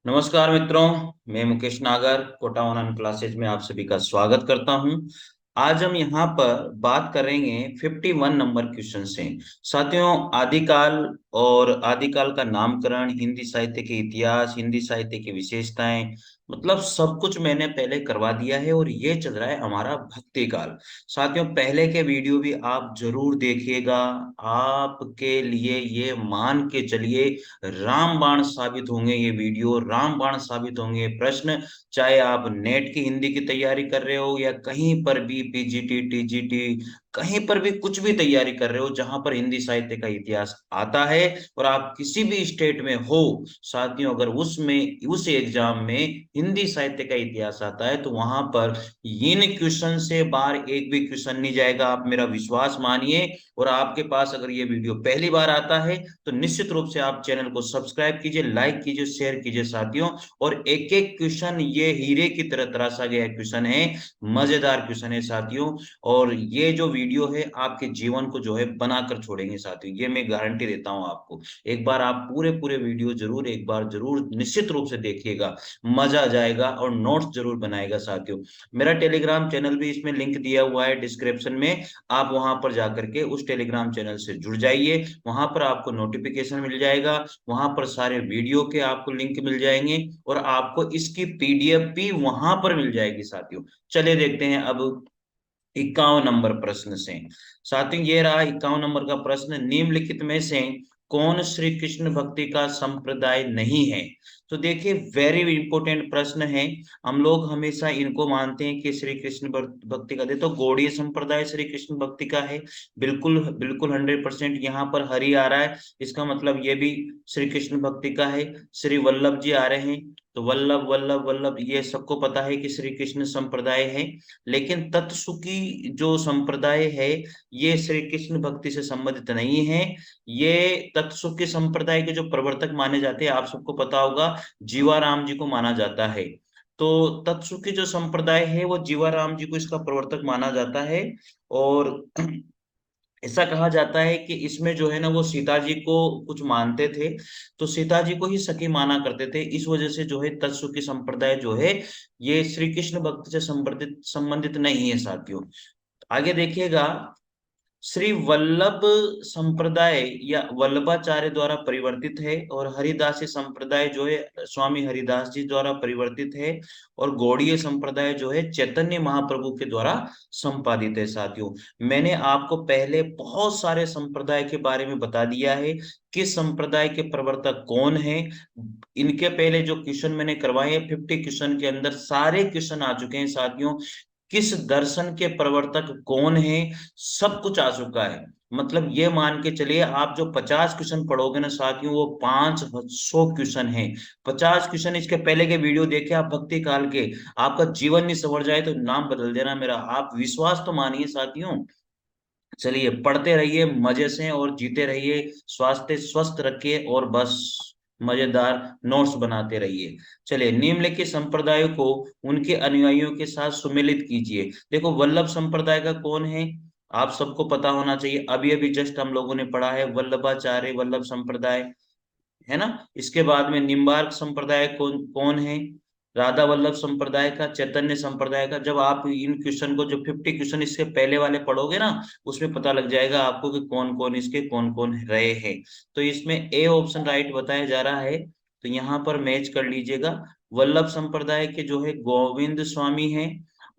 नमस्कार मित्रों। मैं मुकेश नागर कोटा ऑनलाइन क्लासेज में आप सभी का स्वागत करता हूं। आज हम यहाँ पर बात करेंगे 51 नंबर क्वेश्चन से। साथियों, आदिकाल और आदिकाल का नामकरण, हिंदी साहित्य के इतिहास, हिंदी साहित्य की विशेषताएं, मतलब सब कुछ मैंने पहले करवा दिया है और ये चल रहा है हमारा भक्ति काल। साथियों, पहले के वीडियो भी आप जरूर देखिएगा। आपके लिए ये मान के चलिए रामबाण साबित होंगे, ये वीडियो रामबाण साबित होंगे प्रश्न। चाहे आप नेट की हिंदी की तैयारी कर रहे हो या कहीं पर भी पीजीटी टीजीटी कहीं पर भी कुछ भी तैयारी कर रहे हो जहां पर हिंदी साहित्य का इतिहास आता है और आप किसी भी स्टेट में हो, साथियों, अगर उसमें उस एग्जाम में हिंदी साहित्य का इतिहास आता है तो वहां पर इन क्वेश्चन से बाहर एक भी क्वेश्चन नहीं जाएगा। आप मेरा विश्वास मानिए। और आपके पास अगर ये वीडियो पहली बार आता है तो निश्चित रूप से आप चैनल को सब्सक्राइब कीजिए, लाइक कीजिए, शेयर कीजिए साथियों। और एक एक क्वेश्चन ये हीरे की तरह तराशा गया क्वेश्चन है, मजेदार क्वेश्चन है साथियों। और ये जो वीडियो है आपके जीवन को जो है बनाकर छोड़ेंगे साथियों, ये मैं गारंटी देता हूं आपको। एक बार आप पूरे पूरे वीडियो जरूर एक बार जरूर निश्चित रूप से देखिएगा, मजा आ जाएगा और नोट्स जरूर बनाएगा साथियों। मेरा टेलीग्राम चैनल भी इसमें लिंक दिया हुआ है डिस्क्रिप्शन में। आप वहां पर जाकर के उस टेलीग्राम चैनल से जुड़ जाइए, वहां पर आपको नोटिफिकेशन मिल जाएगा, वहां पर सारे वीडियो के आपको लिंक मिल जाएंगे और आपको इसकी पीडीएफ भी वहां पर मिल जाएगी साथियों। चलिए देखते हैं अब 51 नंबर प्रश्न से। साथियों, ये रहा 51 नंबर का प्रश्न। निम्नलिखित में से कौन श्री कृष्ण भक्ति का संप्रदाय नहीं है? तो देखिए, वेरी इंपॉर्टेंट प्रश्न है। हम लोग हमेशा इनको मानते हैं कि श्री कृष्ण भक्ति का, देखो गौड़ीय संप्रदाय श्री कृष्ण भक्ति का है। बिल्कुल बिल्कुल 100% यहाँ पर हरि आ रहा है, इसका मतलब ये भी श्री कृष्ण भक्ति का है। श्री वल्लभ जी आ रहे हैं, तो वल्लभ वल्लभ वल्लभ ये सबको पता है कि श्री कृष्ण संप्रदाय है। लेकिन तत्सुकी जो संप्रदाय है ये श्री कृष्ण भक्ति से संबंधित नहीं है। ये तत्सुकी संप्रदाय के जो प्रवर्तक माने जाते हैं, आप सबको पता होगा, जीवाराम जी को माना जाता है। तो तत्सुकी जो संप्रदाय है वो जीवाराम जी को इसका प्रवर्तक माना जाता है। और ऐसा कहा जाता है कि इसमें जो है ना वो सीता जी को कुछ मानते थे, तो सीता जी को ही सखी माना करते थे। इस वजह से जो है तत्सुकी संप्रदाय जो है ये श्री कृष्ण भक्ति से संबंधित संबंधित नहीं है साथियों। आगे देखिएगा, श्री वल्लभ संप्रदाय या वल्लभाचार्य द्वारा परिवर्तित है और हरिदासी संप्रदाय जो है स्वामी हरिदास जी द्वारा परिवर्तित है। और गौड़ीय संप्रदाय जो है चैतन्य महाप्रभु के द्वारा संपादित है साथियों। मैंने आपको पहले बहुत सारे संप्रदाय के बारे में बता दिया है, किस संप्रदाय के प्रवर्तक कौन है। इनके पहले जो क्वेश्चन मैंने करवाए हैं 50 क्वेश्चन के अंदर सारे क्वेश्चन आ चुके हैं साथियों। किस दर्शन के प्रवर्तक कौन है, सब कुछ आ चुका है। मतलब ये मान के चलिए, आप जो 50 क्वेश्चन पढ़ोगे ना साथियों वो 500 क्वेश्चन है। 50 क्वेश्चन इसके पहले के वीडियो देखे आप भक्ति काल के, आपका जीवन नहीं संवर जाए तो नाम बदल देना मेरा, आप विश्वास तो मानिए साथियों। चलिए पढ़ते रहिए मजे से और जीते रहिए, स्वास्थ्य स्वस्थ रखिए और बस मजेदार नोट्स बनाते रहिए। चलिए, निम्नलिखित संप्रदायों को उनके अनुयायियों के साथ सुमेलित कीजिए। देखो, वल्लभ संप्रदाय का कौन है, आप सबको पता होना चाहिए, अभी अभी जस्ट हम लोगों ने पढ़ा है वल्लभाचार्य वल्लभ संप्रदाय, है ना। इसके बाद में निम्बार्क संप्रदाय कौन कौन है, राधा वल्लभ संप्रदाय का, चैतन्य संप्रदाय का। जब आप इन क्वेश्चन को जो 50 क्वेश्चन इसके पहले वाले पढ़ोगे ना उसमें पता लग जाएगा आपको कि कौन कौन इसके कौन कौन रहे हैं। तो इसमें ए ऑप्शन राइट बताया जा रहा है, तो यहाँ पर मैच कर लीजिएगा। वल्लभ संप्रदाय के जो है गोविंद स्वामी है।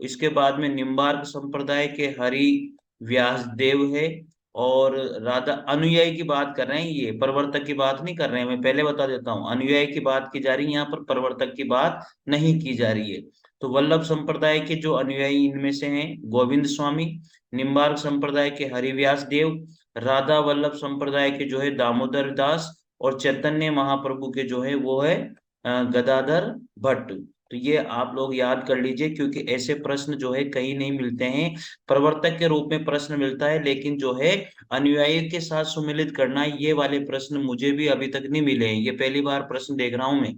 इसके बाद में निम्बार्क संप्रदाय के हरि व्यास देव है। और राधा अनुयायी की बात कर रहे हैं, ये प्रवर्तक की बात नहीं कर रहे हैं, मैं पहले बता देता हूँ, अनुयायी की बात की जा रही है, यहाँ पर प्रवर्तक की बात नहीं की जा रही है। तो वल्लभ संप्रदाय के जो अनुयायी इनमें से हैं गोविंद स्वामी, निम्बार्क संप्रदाय के हरिव्यास देव, राधा वल्लभ संप्रदाय के जो है दामोदर दास, और चैतन्य महाप्रभु के जो है वो है गदाधर भट्ट। तो ये आप लोग याद कर लीजिए, क्योंकि ऐसे प्रश्न जो है कहीं नहीं मिलते हैं। प्रवर्तक के रूप में प्रश्न मिलता है, लेकिन जो है अनुयायी के साथ सुमिलित करना, ये वाले प्रश्न मुझे भी अभी तक नहीं मिले हैं, ये पहली बार प्रश्न देख रहा हूं मैं।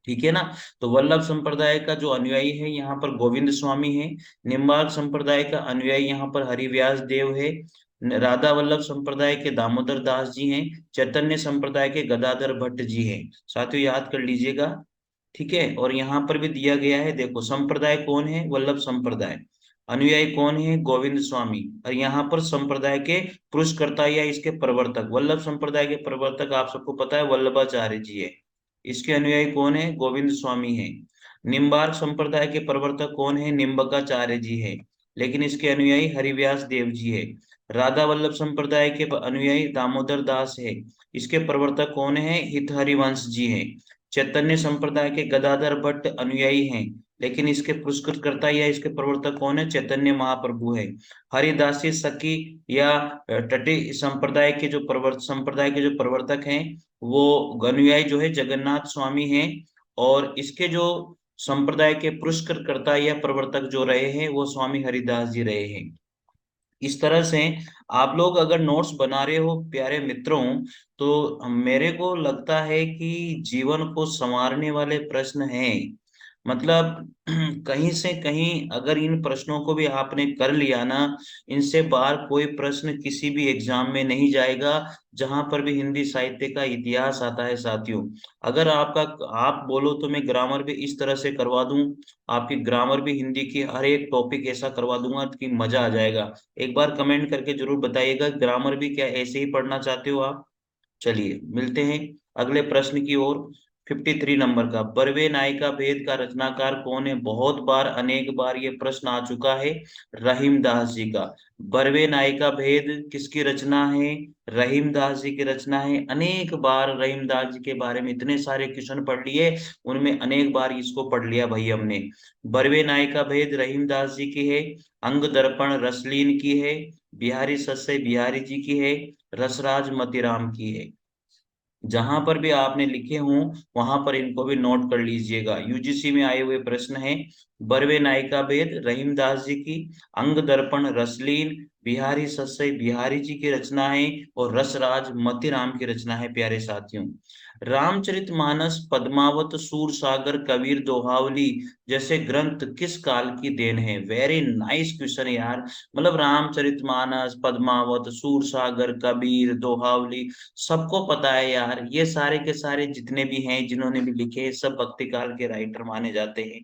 ठीक है ना। तो वल्लभ संप्रदाय का जो अनुयायी है यहाँ पर गोविंद स्वामी है। निम्बार्क संप्रदाय का अनुयायी यहाँ पर हरिव्यास देव है। राधा वल्लभ संप्रदाय के दामोदर दास जी हैं। चैतन्य संप्रदाय के गदाधर भट्ट जी हैं। साथियों याद कर लीजिएगा। ठीक है। और यहाँ पर भी दिया गया है, देखो संप्रदाय कौन है, वल्लभ संप्रदाय। अनुयायी कौन है, गोविंद स्वामी। और यहाँ पर संप्रदाय के पुरस्कर्ता या इसके प्रवर्तक, वल्लभ संप्रदाय के प्रवर्तक आप सबको पता है वल्लभाचार्य जी है। इसके अनुयायी कौन है, गोविंद स्वामी है। निम्बार्क संप्रदाय के प्रवर्तक कौन है, निम्बकाचार्य जी है, लेकिन इसके अनुयायी हरिव्यास देव जी है। राधा वल्लभ संप्रदाय के अनुयायी दामोदर दास है, इसके प्रवर्तक कौन है, हित हरिवंश जी है। चैतन्य संप्रदाय के गदाधर भट्ट अनुयायी हैं, लेकिन इसके पुरस्कृतकर्ता या इसके प्रवर्तक कौन है, चैतन्य महाप्रभु है। हरिदासी सखी या टटी संप्रदाय के जो प्रवर्तक हैं, वो अनुयायी जो है जगन्नाथ स्वामी हैं। और इसके जो संप्रदाय के पुरस्कृतकर्ता या प्रवर्तक जो रहे हैं, वो स्वामी हरिदास जी रहे हैं। इस तरह से आप लोग अगर नोट्स बना रहे हो प्यारे मित्रों, तो मेरे को लगता है कि जीवन को संवारने वाले प्रश्न हैं। मतलब कहीं से कहीं अगर इन प्रश्नों को भी आपने कर लिया ना, इनसे बाहर कोई प्रश्न किसी भी एग्जाम में नहीं जाएगा। जहां पर भी हिंदी साहित्य का इतिहास आता है साथियों, अगर आपका आप बोलो तो मैं ग्रामर भी इस तरह से करवा दूं, आपकी ग्रामर भी हिंदी की हर एक टॉपिक ऐसा करवा दूंगा कि मजा आ जाएगा। एक बार कमेंट करके जरूर बताइएगा, ग्रामर भी क्या ऐसे ही पढ़ना चाहते हो आप। चलिए मिलते हैं अगले प्रश्न की ओर। 53 नंबर का, बरवे नायिका भेद का रचनाकार कौन है। बहुत बार अनेक बार ये प्रश्न आ चुका है, रहीमदास जी का। बरवे नायिका भेद किसकी रचना है, रहीमदास जी की रचना है। अनेक बार रहीमदास जी के बारे में इतने सारे क्वेश्चन पढ़ लिए, उनमें अनेक बार इसको पढ़ लिया भाई हमने। बरवे नायिका भेद रहीमदास जी की है। अंग दर्पण रसलीन की है। बिहारी सस्से बिहारी जी की है। रसराज मतीराम की है। जहां पर भी आपने लिखे हों, वहां पर इनको भी नोट कर लीजिएगा, यूजीसी में आए हुए प्रश्न हैं। बरवे नायिका भेद रहीमदास जी की, अंग दर्पण रसलीन बिहारी सस्से बिहारी जी की रचना है, और रसराज मतीराम की रचना है प्यारे साथियों। रामचरितमानस, पद्मावत, सूरसागर, कबीर दोहावली जैसे ग्रंथ किस काल की देन है। वेरी नाइस क्वेश्चन यार। मतलब रामचरितमानस, पद्मावत, सूरसागर, कबीर दोहावली, सबको पता है यार, ये सारे के सारे जितने भी हैं जिन्होंने भी लिखे, सब भक्ति काल के राइटर माने जाते हैं।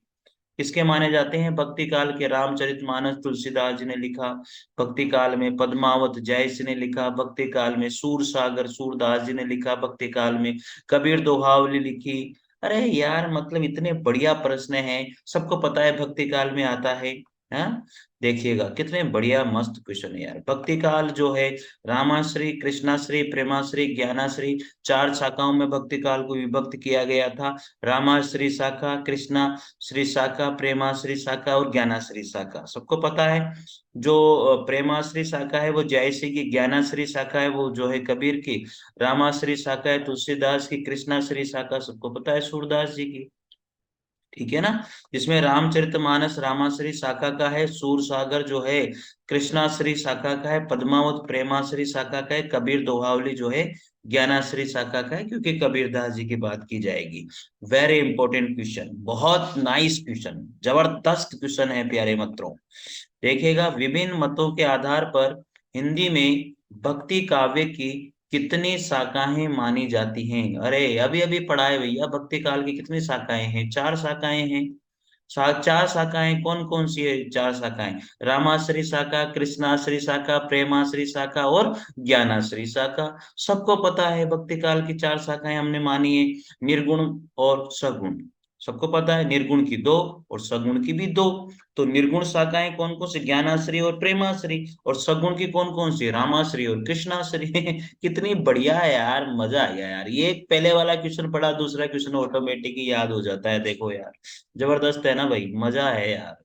किसके माने जाते हैं, भक्ति काल के। रामचरितमानस तुलसीदास जी ने लिखा, भक्ति काल में। पद्मावत जयसी ने लिखा, भक्ति काल में। सूरसागर सूरदास जी ने लिखा, भक्ति काल में। कबीर दोहावली लिखी। अरे यार, मतलब इतने बढ़िया प्रश्न हैं, सबको पता है भक्ति काल में आता है। हाँ, देखिएगा कितने बढ़िया मस्त क्वेश्चन है यार। भक्ति काल जो है, रामाश्री, कृष्णाश्री, प्रेमाश्री, ज्ञानाश्री, चार शाखाओं में भक्ति काल को विभक्त किया गया था। रामाश्री शाखा, कृष्णा श्री शाखा, प्रेमाश्री शाखा और ज्ञानाश्री शाखा, सबको पता है। जो प्रेमाश्री शाखा है वो जयसी की, ज्ञानाश्री शाखा है वो जो है कबीर की, रामाश्री शाखा है तुलसीदास की, कृष्णाश्री शाखा सबको पता है सूरदास जी की। ठीक है ना। जिसमें रामचरितमानस रामाश्री शाखा का है, सूरसागर जो है कृष्णाश्री शाखा का है, पद्मावत प्रेमाश्री शाखा का है, कबीर दोहावली जो है ज्ञानाश्री शाखा का है, क्योंकि कबीरदास जी की बात की जाएगी। वेरी इंपॉर्टेंट क्वेश्चन, बहुत नाइस क्वेश्चन, जबरदस्त क्वेश्चन है प्यारे मित्रों। देखिएगा, विभिन्न मतों के आधार पर हिंदी में भक्ति काव्य की कितनी शाखाएं मानी जाती हैं। अरे अभी अभी पढ़ा है भैया, भक्ति काल की कितनी शाखाएं हैं, चार शाखाएं हैं। चार शाखाएं कौन कौन सी है, चार शाखाएं। रामाश्री शाखा, कृष्णाश्री शाखा, प्रेमाश्री शाखा और ज्ञानाश्री शाखा। सबको पता है भक्ति काल की चार शाखाएं हमने मानी है, निर्गुण और सगुण। सबको पता है, निर्गुण की दो और सगुण की भी दो। तो निर्गुण शाखाएं कौन कौन सी, ज्ञानाश्री और प्रेमाश्री। और सगुण की कौन कौन सी, रामाश्री और कृष्णाश्री। कितनी बढ़िया है यार, मजा आ गया यार। ये पहले वाला क्वेश्चन पढ़ा, दूसरा क्वेश्चन ऑटोमेटिक ही याद हो जाता है, देखो यार। जबरदस्त है ना भाई, मजा है यार।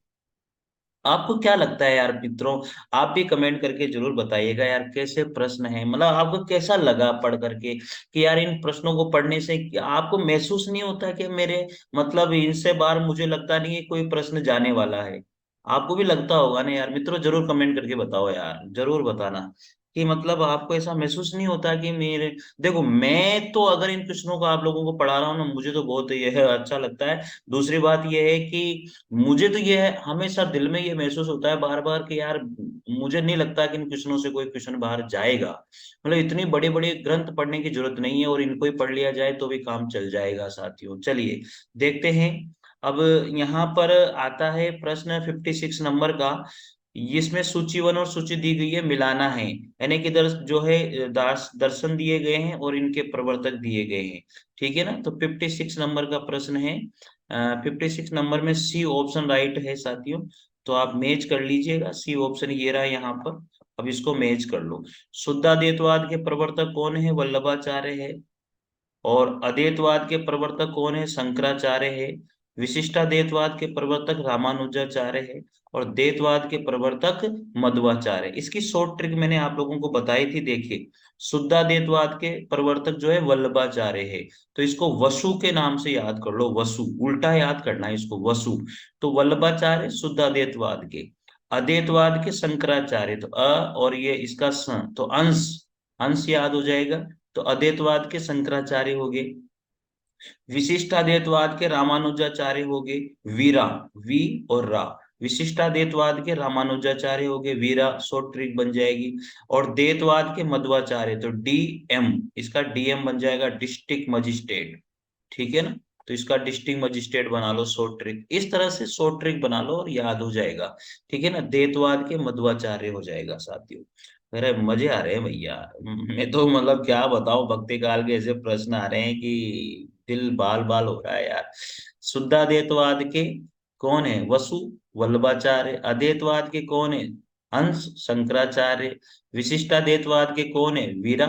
आपको क्या लगता है यार मित्रों, आप भी कमेंट करके जरूर बताइएगा यार, कैसे प्रश्न है, मतलब आपको कैसा लगा पढ़ करके, कि यार इन प्रश्नों को पढ़ने से क्या आपको महसूस नहीं होता कि मेरे, मतलब इनसे बाहर मुझे लगता नहीं है कोई प्रश्न जाने वाला है। आपको भी लगता होगा ना यार मित्रों, जरूर कमेंट करके बताओ यार, जरूर बताना कि मतलब आपको ऐसा महसूस नहीं होता कि मेरे, देखो मैं तो अगर इन प्रश्नों को आप लोगों को पढ़ा रहा हूँ ना, मुझे तो बहुत ये है अच्छा लगता है। दूसरी बात ये है कि मुझे तो ये है, हमेशा दिल में ये महसूस होता है बार बार कि यार मुझे नहीं लगता कि इन क्वेश्चनों से कोई क्वेश्चन बाहर जाएगा। मतलब इतनी बड़े बड़े ग्रंथ पढ़ने की जरूरत नहीं है, और इनको ही पढ़ लिया जाए तो भी काम चल जाएगा साथियों। चलिए देखते हैं। अब यहाँ पर आता है प्रश्न 56 नंबर का। इसमें सूची वन और सूची दी गई है, मिलाना है। यानी कि जो है दर्शन दिए गए हैं और इनके प्रवर्तक दिए गए हैं। ठीक है ना। तो 56 नंबर का प्रश्न है। 56 नंबर में सी ऑप्शन राइट है साथियों। तो आप मैच कर लीजिएगा, सी ऑप्शन ये रहा यहाँ पर। अब इसको मैच कर लो। शुद्धाद्वैतवाद के प्रवर्तक कौन है? वल्लभाचार्य है। और अद्वैतवाद के प्रवर्तक कौन है? शंकराचार्य है। विशिष्टाद्वैतवाद के प्रवर्तक रामानुजाचार्य है। और द्वैतवाद के प्रवर्तक मध्वाचार्य है। इसकी शॉर्ट ट्रिक मैंने आप लोगों को बताई थी, देखिए। शुद्धाद्वैतवाद के प्रवर्तक जो है वल्लभाचार्य है। तो इसको वसु के नाम से याद कर लो, वसु, उल्टा याद करना है इसको, वसु। तो वल्लभाचार्य शुद्धाद्वैतवाद के। अद्वैतवाद के शंकराचार्य, तो और ये इसका तो अंश, अंश याद हो जाएगा। तो अद्वैतवाद के शंकराचार्य हो गए। विशिष्टाद्वैतवाद के रामानुजाचार्य हो गए। वीरा, वी और रा। विशिष्टाद्वैतवाद के रामानुजाचार्य हो गए वीरा, शॉर्ट ट्रिक बन जाएगी। और द्वैतवाद के मध्वाचार्य, तो डी एम, इसका डीएम बन जाएगा, डिस्ट्रिक्ट मजिस्ट्रेट। ठीक है ना। तो इसका डिस्ट्रिक्ट मजिस्ट्रेट बना लो, शॉर्ट ट्रिक। इस तरह से शॉर्ट ट्रिक बना लो और याद हो जाएगा। ठीक है ना। द्वैतवाद के मध्वाचार्य हो जाएगा साथियों। अरे मजे आ रहे हैं भैया। मैं तो मतलब क्या बताऊं, भक्ति काल के ऐसे प्रश्न आ रहे हैं कि दिल बाल बाल हो रहा है यार। शुद्धाद्वैतवाद के कौन है? वसु, वल्लभाचार्य। अद्वैतवाद के कौन है? अंश, शंकराचार्य। विशिष्टाद्वैतवाद के कौन है? वीरा,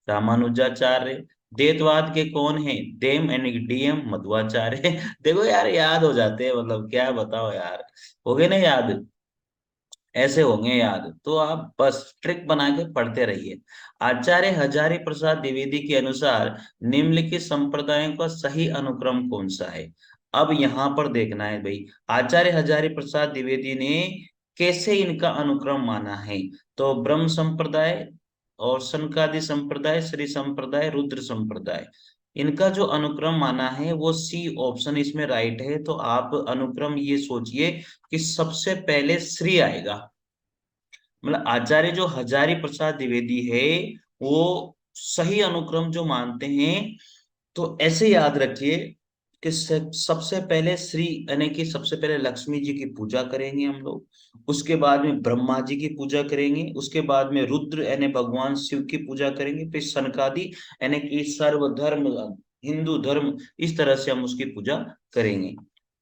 रामानुजाचार्य। द्वैतवाद के कौन है? देम यानी डीएम, मध्वाचार्य। देखो यार, याद हो जाते हैं, मतलब क्या बताओ यार। हो गए ना याद? ऐसे होंगे याद, तो आप बस ट्रिक बना के पढ़ते रहिए। आचार्य हजारी प्रसाद द्विवेदी के अनुसार निम्नलिखित संप्रदायों का सही अनुक्रम कौन सा है? अब यहाँ पर देखना है भाई, आचार्य हजारी प्रसाद द्विवेदी ने कैसे इनका अनुक्रम माना है। तो ब्रह्म संप्रदाय और सनकादि संप्रदाय, श्री संप्रदाय, रुद्र संप्रदाय, इनका जो अनुक्रम माना है वो सी ऑप्शन इसमें राइट है। तो आप अनुक्रम ये सोचिए कि सबसे पहले श्री आएगा। मतलब आचार्य जो हजारी प्रसाद द्विवेदी है, वो सही अनुक्रम जो मानते हैं। तो ऐसे याद रखिए कि सबसे पहले श्री यानी कि सबसे पहले लक्ष्मी जी की पूजा करेंगे हम लोग। उसके बाद में ब्रह्मा जी की पूजा करेंगे। उसके बाद में रुद्र यानी भगवान शिव की पूजा करेंगे। फिर सनकादि यानी कि सर्वधर्म, हिंदू धर्म, इस तरह से हम उसकी पूजा करेंगे।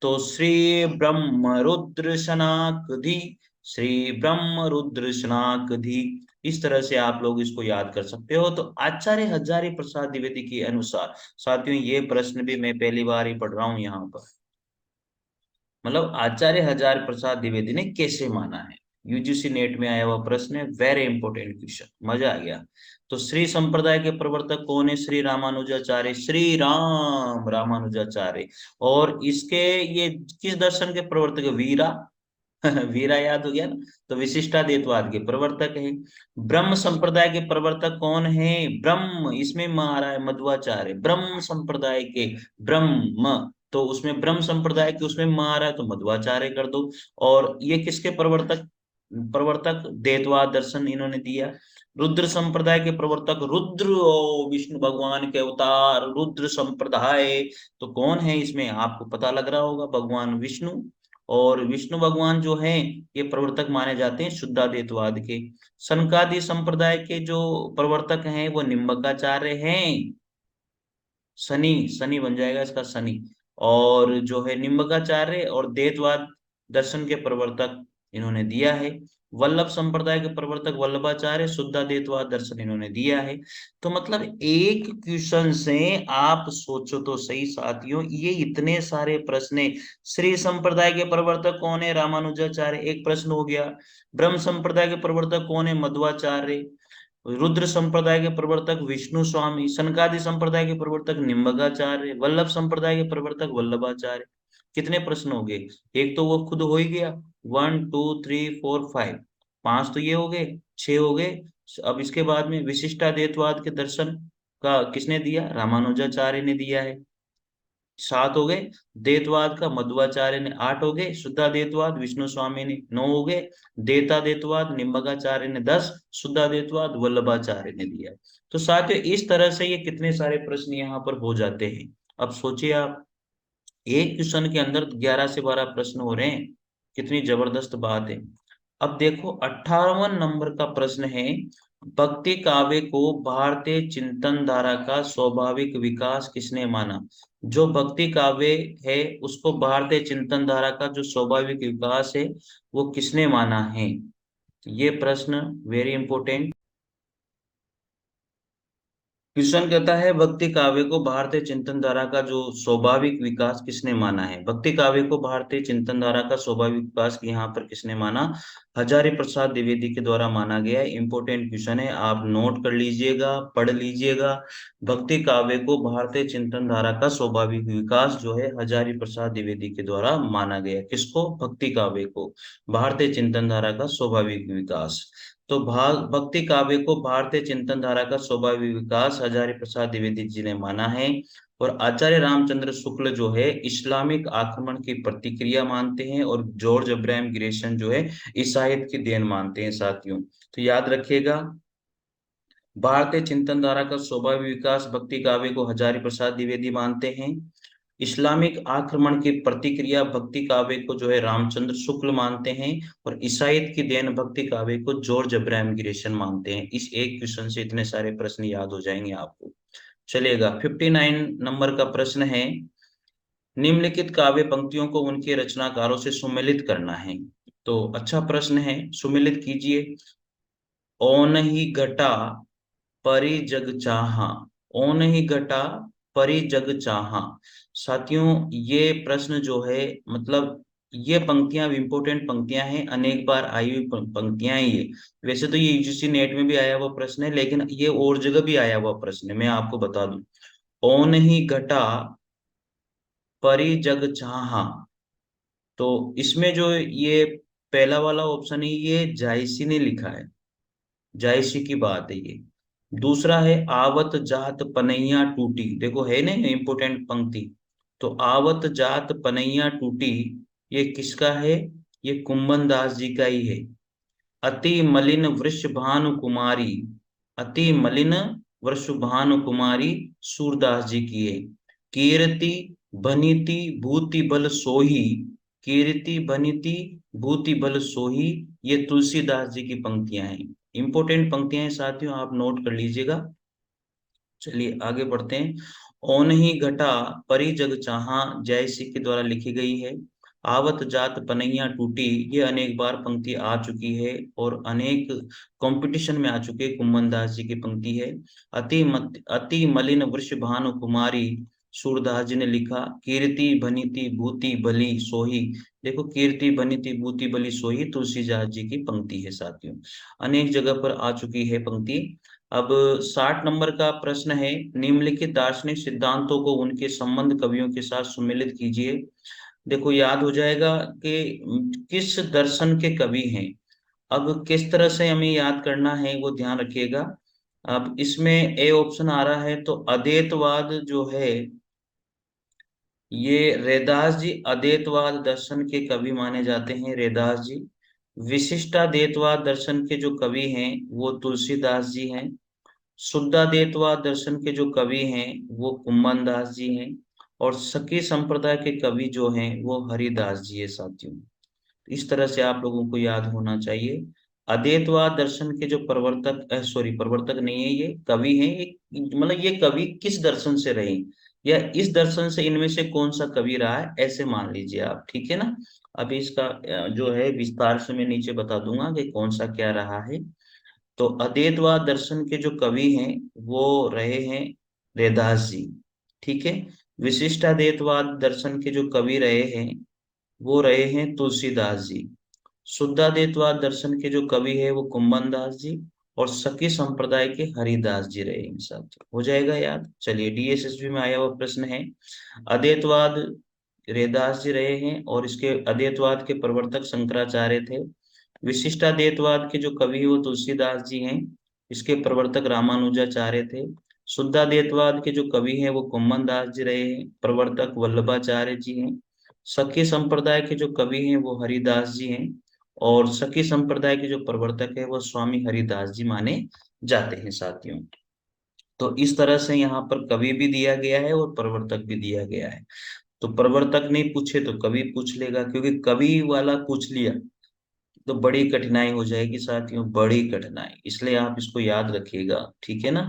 तो श्री ब्रह्म रुद्र शनाकधि, श्री ब्रह्म रुद्र शनाकधि, इस तरह से आप लोग इसको याद कर सकते हो। तो आचार्य हजारी प्रसाद द्विवेदी के अनुसार साथियों, ये प्रश्न भी मैं पहली बार ही पढ़ रहा हूं यहाँ पर। मतलब आचार्य हजार प्रसाद द्विवेदी ने कैसे माना है, यूजीसी नेट में आया हुआ प्रश्न है, वेरी इंपॉर्टेंट क्वेश्चन, मजा आ गया। तो श्री संप्रदाय के प्रवर्तक कौन है? श्री रामानुजाचार्य, श्री राम रामानुजाचार्य। और इसके ये किस दर्शन के प्रवर्तक है? वीरा। वीरा याद हो गया ना। तो विशिष्टाद्वैतवाद के प्रवर्तक है। ब्रह्म संप्रदाय के प्रवर्तक कौन है? ब्रह्म, इसमें म आ रहा है मध्वाचार्य, ब्रह्म संप्रदाय के। ब्रह्म, तो उसमें ब्रह्म संप्रदाय के उसमें म आ रहा है, तो मध्वाचार्य कर दो। और ये किसके प्रवर्तक? प्रवर्तक द्वैतवाद दर्शन इन्होंने दिया। रुद्र संप्रदाय के प्रवर्तक रुद्र, ओ विष्णु भगवान के अवतार, रुद्र संप्रदाय। तो कौन है इसमें? आपको पता लग रहा होगा, भगवान विष्णु। और विष्णु भगवान जो हैं, ये प्रवर्तक माने जाते हैं शुद्धाद्वैतवाद के। सनकादि संप्रदाय के जो प्रवर्तक हैं वो निम्बकाचार्य हैं। शनि, शनि बन जाएगा इसका, शनि। और जो है निम्बकाचार्य और द्वैतवाद दर्शन के प्रवर्तक इन्होंने दिया है। वल्लभ संप्रदाय के प्रवर्तक वल्लभाचार्य, शुद्धाद्वैतवाद दर्शन इन्होंने दिया है। तो मतलब एक क्वेश्चन से आप सोचो तो सही साथियों, ये इतने सारे प्रश्न। श्री संप्रदाय के प्रवर्तक कौन है? रामानुजाचार्य, एक प्रश्न हो गया। ब्रह्म संप्रदाय के प्रवर्तक कौन है? मध्वाचार्य। रुद्र संप्रदाय के प्रवर्तक विष्णु स्वामी। सनकादि संप्रदाय के प्रवर्तक निम्बकाचार्य। वल्लभ संप्रदाय के प्रवर्तक वल्लभाचार्य। कितने प्रश्न हो गए? एक तो वो खुद हो ही गया, 1 2 3 4 5, पांच तो ये हो गए, 6 हो गए। अब इसके बाद में विशिष्टाद्वैतवाद के दर्शन का किसने दिया? रामानुजाचार्य ने दिया है। 7 हो गए। देतवाद का मध्वाचार्य ने 8 हो गए। शुद्धाद्वैतवाद विष्णु स्वामी ने 9 हो गए। देताद्वैतवाद निम्बकाचार्य ने 10। शुद्धाद्वैतवाद वल्लभाचार्य ने दिया। तो साथियों इस तरह से ये कितने सारे प्रश्न यहाँ पर हो जाते हैं। अब सोचिए आप, एक क्वेश्चन के अंदर 11 से 12 प्रश्न हो रहे हैं, कितनी जबरदस्त बात है। अब देखो 18वां नंबर का प्रश्न है, भक्ति काव्य को भारतीय चिंतन धारा का स्वाभाविक विकास किसने माना। जो भक्ति काव्य है उसको भारतीय चिंतन धारा का जो स्वाभाविक विकास है वो किसने माना है। ये प्रश्न वेरी इंपॉर्टेंट। क्वेश्चन कहता है भक्ति काव्य को भारतीय चिंतन धारा का जो स्वाभाविक विकास किसने माना है। भक्ति काव्य को भारतीय चिंतन धारा का स्वाभाविक विकास यहाँ पर किसने माना। हजारी प्रसाद द्विवेदी के द्वारा माना गया है। इंपॉर्टेंट क्वेश्चन है, आप नोट कर लीजिएगा, पढ़ लीजिएगा। भक्ति काव्य को भारतीय चिंतन धारा का स्वाभाविक विकास जो है हजारी प्रसाद द्विवेदी के द्वारा माना गया। किसको, भक्ति काव्य को भारतीय चिंतन धारा का स्वाभाविक विकास। तो भाग भक्ति काव्य को भारतीय चिंतन धारा का स्वाभाविक विकास हजारी प्रसाद द्विवेदी जी ने माना है। और आचार्य रामचंद्र शुक्ल जो है इस्लामिक आक्रमण की प्रतिक्रिया मानते हैं, और जॉर्ज अब्राहम ग्रेसन जो है ईसाईयत की देन मानते हैं साथियों। तो याद रखिएगा, भारतीय चिंतन धारा का स्वाभाविक विकास भक्ति काव्य को हजारी प्रसाद द्विवेदी मानते हैं। इस्लामिक आक्रमण की प्रतिक्रिया भक्ति काव्य को जो है रामचंद्र शुक्ल मानते हैं। और ईसाईयत की देन भक्ति काव्य को जॉर्ज अब्राहम ग्रेसन मानते हैं। इस एक क्वेश्चन से इतने सारे प्रश्न याद हो जाएंगे आपको। चलिएगा 59 नंबर का प्रश्न है, निम्नलिखित काव्य पंक्तियों को उनके रचनाकारों से सुमेलित करना है। तो अच्छा प्रश्न है, सुमेलित कीजिए। ओन ही घटा परि जग चाहा, ओन ही घटा परि जग चाहा। साथियों ये प्रश्न जो है, मतलब ये पंक्तियां इंपोर्टेंट पंक्तियां हैं, अनेक बार आई हुई पंक्तियां हैं ये। वैसे तो ये यूजीसी नेट में भी आया हुआ प्रश्न है, लेकिन ये और जगह भी आया हुआ प्रश्न है, मैं आपको बता दूं। ओन ही घटा परि जग चाहा, तो इसमें जो ये पहला वाला ऑप्शन है ये जायसी ने लिखा है, जायसी की बात है ये। दूसरा है आवत जात पनैया टूटी, देखो है ना इंपोर्टेंट पंक्ति। तो आवत जात पनैया टूटी ये किसका है, ये कुंभन दास जी का ही है। अति मलिन वृषभानु कुमारी, अति मलिन वृषभानु कुमारी सूरदास जी की है। कीर्ति बनिति भूति बल सोही, कीर्ति बनिति भूति बल सोही, ये तुलसीदास जी की पंक्तियां हैं। इंपोर्टेंट पंक्तियां हैं साथियों, आप नोट कर लीजिएगा। चलिए आगे बढ़ते हैं। ओन ही घटा परि जग चाहा जयसी के द्वारा लिखी गई है। आवत जात पनैया टूटी ये अनेक बार पंक्ति आ चुकी है और अनेक कंपटीशन में आ चुके, कुम्मन दास जी की पंक्ति है। अति मलिन वृष भानु कुमारी सूरदास जी ने लिखा। कीर्ति भनिति भूति बलि सोही, देखो कीर्ति भनिति भूति बलि सोही तुलसीदास जी की पंक्ति है साथियों, अनेक जगह पर आ चुकी है पंक्ति। अब 60 नंबर का प्रश्न है, निम्नलिखित दार्शनिक सिद्धांतों को उनके संबंध कवियों के साथ सुमेलित कीजिए। देखो याद हो जाएगा कि किस दर्शन के कवि हैं। अब किस तरह से हमें याद करना है वो ध्यान रखिएगा। अब इसमें ए ऑप्शन आ रहा है, तो अद्वैतवाद जो है ये रैदास जी अद्वैतवाद दर्शन के कवि माने जाते हैं, रैदास जी। विशिष्टाद्वैतवाद दर्शन के जो कवि हैं वो तुलसीदास जी हैं। शुद्धाद्वैतवाद दर्शन के जो कवि हैं वो कुम्मन दास जी हैं। और सखी संप्रदाय के कवि जो हैं वो हरिदास जी है साथियों। इस तरह से आप लोगों को याद होना चाहिए। अद्वैतवाद दर्शन के जो प्रवर्तक, सॉरी प्रवर्तक नहीं है, ये कवि हैं। एक मतलब ये कवि किस दर्शन से रहे, या इस दर्शन से इनमें से कौन सा कवि रहा है, ऐसे मान लीजिए आप, ठीक है ना। अभी इसका जो है विस्तार से मैं नीचे बता दूंगा कि कौन सा क्या रहा है। तो अद्वैतवाद दर्शन के जो कवि हैं वो रहे हैं रैदास जी, ठीक है। विशिष्टाद्वैतवाद दर्शन के जो कवि रहे हैं वो रहे हैं तुलसीदास जी। शुद्धाद्वैतवाद दर्शन के जो कवि है वो कुम्भन दास जी। और सखी संप्रदाय के हरिदास जी रहे हैं साथ, हो जाएगा याद। चलिए डीएसएसबी में आया हुआ प्रश्न है, अद्वैतवाद रैदास जी रहे हैं और इसके अद्वैतवाद के प्रवर्तक शंकराचार्य थे। विशिष्टाद्वैतवाद के जो कवि है वो तुलसीदास जी हैं, इसके प्रवर्तक रामानुजाचार्य थे। शुद्धाद्वैतवाद के जो कवि हैं वो कुम्मन दास जी रहे हैं, प्रवर्तक वल्लभाचार्य जी हैं। सखी संप्रदाय के जो कवि हैं वो हरिदास जी हैं, और सखी संप्रदाय के जो प्रवर्तक है वो स्वामी हरिदास जी माने जाते हैं साथियों। तो इस तरह से यहाँ पर कवि भी दिया गया है और प्रवर्तक भी दिया गया है। तो प्रवर्तक नहीं पूछे तो कवि पूछ लेगा, क्योंकि कवि वाला पूछ लिया तो बड़ी कठिनाई हो जाएगी साथियों, बड़ी कठिनाई, इसलिए आप इसको याद रखिएगा, ठीक है ना।